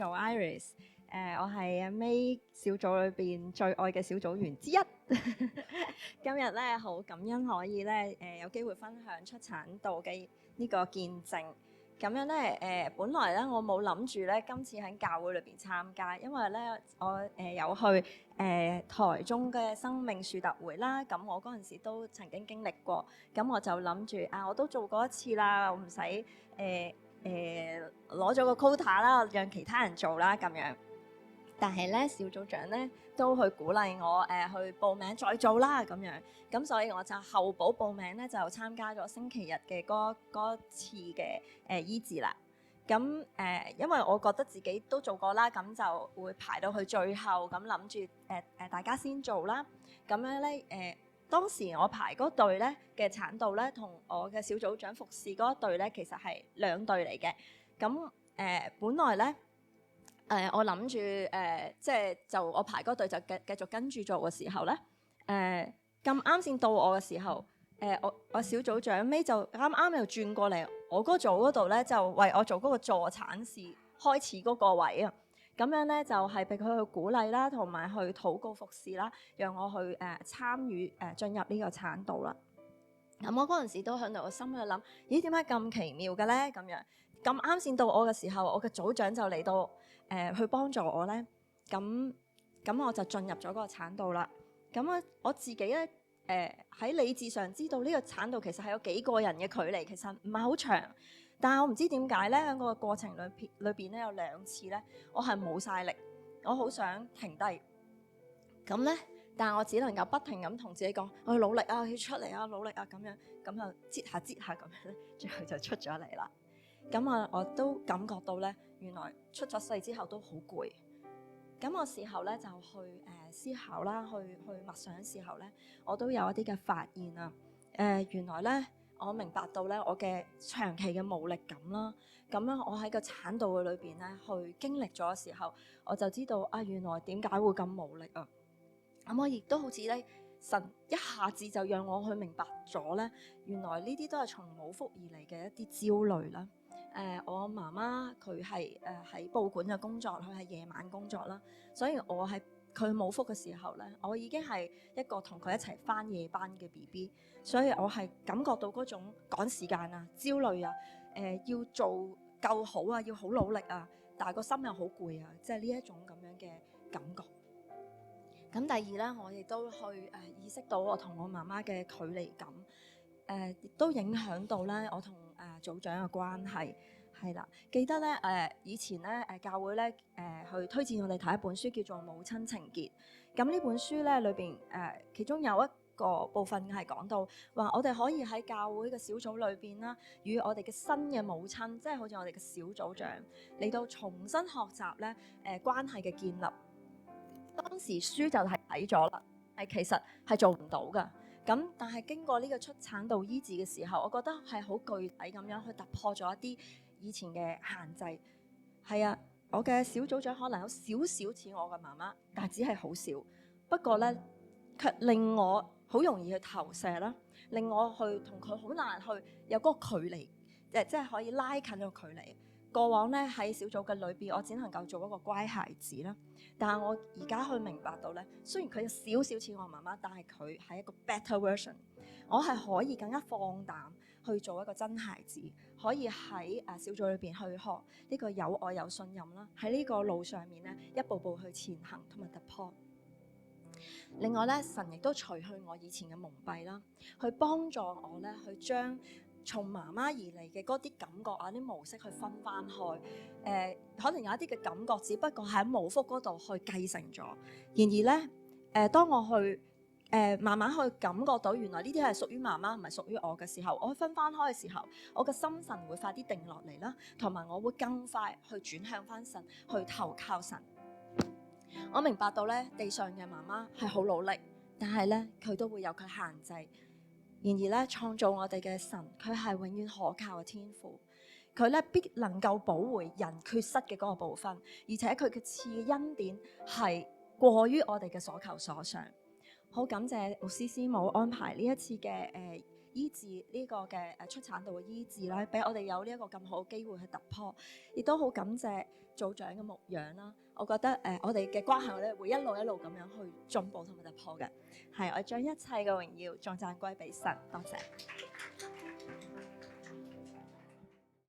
做 Iris，我係阿 May 小組裏邊最愛嘅小組員之一。今日咧好感恩可以咧有機會分享出產道嘅呢個見證。咁樣咧本來咧我冇諗住咧今次喺教會裏邊參加，因為咧我有去台中嘅生命樹特會啦。咁我嗰陣時都曾經經歷過，咁我就諗住我都做過一次啦，我唔使攞咗個 quota 啦，讓其他人做啦咁樣。但係咧小組長咧都去鼓勵我去報名再做啦咁樣，咁所以我就候補報名咧就參加咗星期日嘅嗰次嘅醫治啦。咁因為我覺得自己都做過啦，咁就會排到去最後，咁諗住大家先做啦。咁樣咧當時我排嗰隊咧嘅產道咧，同我嘅小組長服侍嗰一隊咧，其實係兩隊嚟嘅。咁本來咧我諗住即係就我排嗰隊就繼續跟住做嘅時候咧，咁啱先到我嘅時候，我小組長尾就啱啱又轉過嚟我嗰組嗰度咧，就為我做嗰個助產士開始嗰個位啊。咁樣咧就係俾佢去鼓勵啦，同埋去禱告服侍啦，讓我去參與進入呢個產道啦。咁我嗰陣時都喺度個心喺度諗，咦點解咁奇妙嘅咧？咁樣咁啱先到我嘅時候，我嘅組長就嚟到去幫助我咧。咁我就進入咗嗰個產道啦。咁我自己咧喺理智上知道呢個產道其實係有幾個人嘅距離，其實唔係好長。但係我唔知點解咧，喺個過程裏邊咧有兩次咧，我係冇晒力，我好想停低。咁咧，但係我只能夠不停咁同自己講，我要努力啊，要出嚟啊，努力啊咁樣，咁就擠下咁樣咧，最後就出咗嚟啦。咁我都感覺到咧，原來出咗世之後都好攰。咁我事後咧就去思考啦，去默想嘅時候咧，我都有一啲嘅發現啊。原來咧，我明白到咧，我嘅長期嘅無力感啦，咁樣我喺個產道嘅裏邊咧，去經歷咗嘅時候，我就知道原來點解會咁無力啊。咁我亦都好似咧，神一下子就讓我去明白咗咧，原來呢啲都係從母腹而嚟嘅一啲焦慮啦。我媽媽佢係喺報館嘅工作，佢係夜晚工作啦，所以我喺佢母腹嘅時候咧，我已經係一個同佢一齊返夜班嘅 BB， 所以我係感覺到嗰種趕時間啊、焦慮啊、要做夠好啊、要好努力啊，但係個心又好攰啊，即係呢一種咁樣嘅感覺。咁第二咧，我亦都去意識到我同我媽媽嘅距離感，亦都影響到咧我同組長嘅關係，係啦。記得咧以前咧教會咧去推薦我哋睇一本書叫做《母親情結》。咁呢本書咧裏邊其中有一個部分係講到話，我哋可以喺教會嘅小組裏邊啦，與我哋嘅新嘅母親，即係好似我哋嘅小組長嚟到重新學習咧關係嘅建立。當時書就係睇咗啦，係其實係做唔到噶。咁但係經過呢個出產道醫治嘅時候，我覺得係好具體咁樣去突破咗一啲以前嘅限制。係啊，我嘅小組長可能有少少似我嘅媽媽，但係只係好少。不過咧，卻令我好容易去投射啦，令我去同佢好難去有嗰個距離，即係可以拉近個距離。過往咧喺小組嘅裏邊，我只能夠做一個乖孩子啦。但係我而家去明白到咧，雖然佢有少少似我媽媽，但係佢係一個 better version。我係可以更加放膽去做一個真孩子，可以喺小組裏邊去學呢個有愛有信任啦。喺呢個路上面咧，一步步去前行同埋突破。另外咧，神亦都除去我以前嘅蒙蔽啦，去幫助我咧去將從媽媽而嚟嘅嗰啲感覺啊、啲模式去分翻開。可能有一啲嘅感覺，只不過喺母腹嗰度去繼承咗。然而咧，當我去慢慢去感覺到原來呢啲係屬於媽媽，唔係屬於我嘅時候，我去分翻開嘅時候，我嘅心神會快啲定落嚟啦，同埋我會更快去轉向翻神，去投靠神。我明白到咧，地上嘅媽媽係好努力，但係咧佢都會有佢限制。然而咧，創造我哋嘅神，佢係永遠可靠嘅天父，佢咧必能夠補回人缺失嘅嗰個部分，而且佢嘅賜嘅恩典係過於我哋嘅所求所想。好感謝牧師師母安排呢一次嘅醫治呢個嘅出產道嘅醫治啦，俾我哋有呢一個咁好嘅機會去突破，亦都好感謝組長嘅牧養啦。我覺得我哋嘅關係咧會一路一路咁樣去進步同埋突破嘅。係，我將一切嘅榮耀頌讚歸俾神，多謝。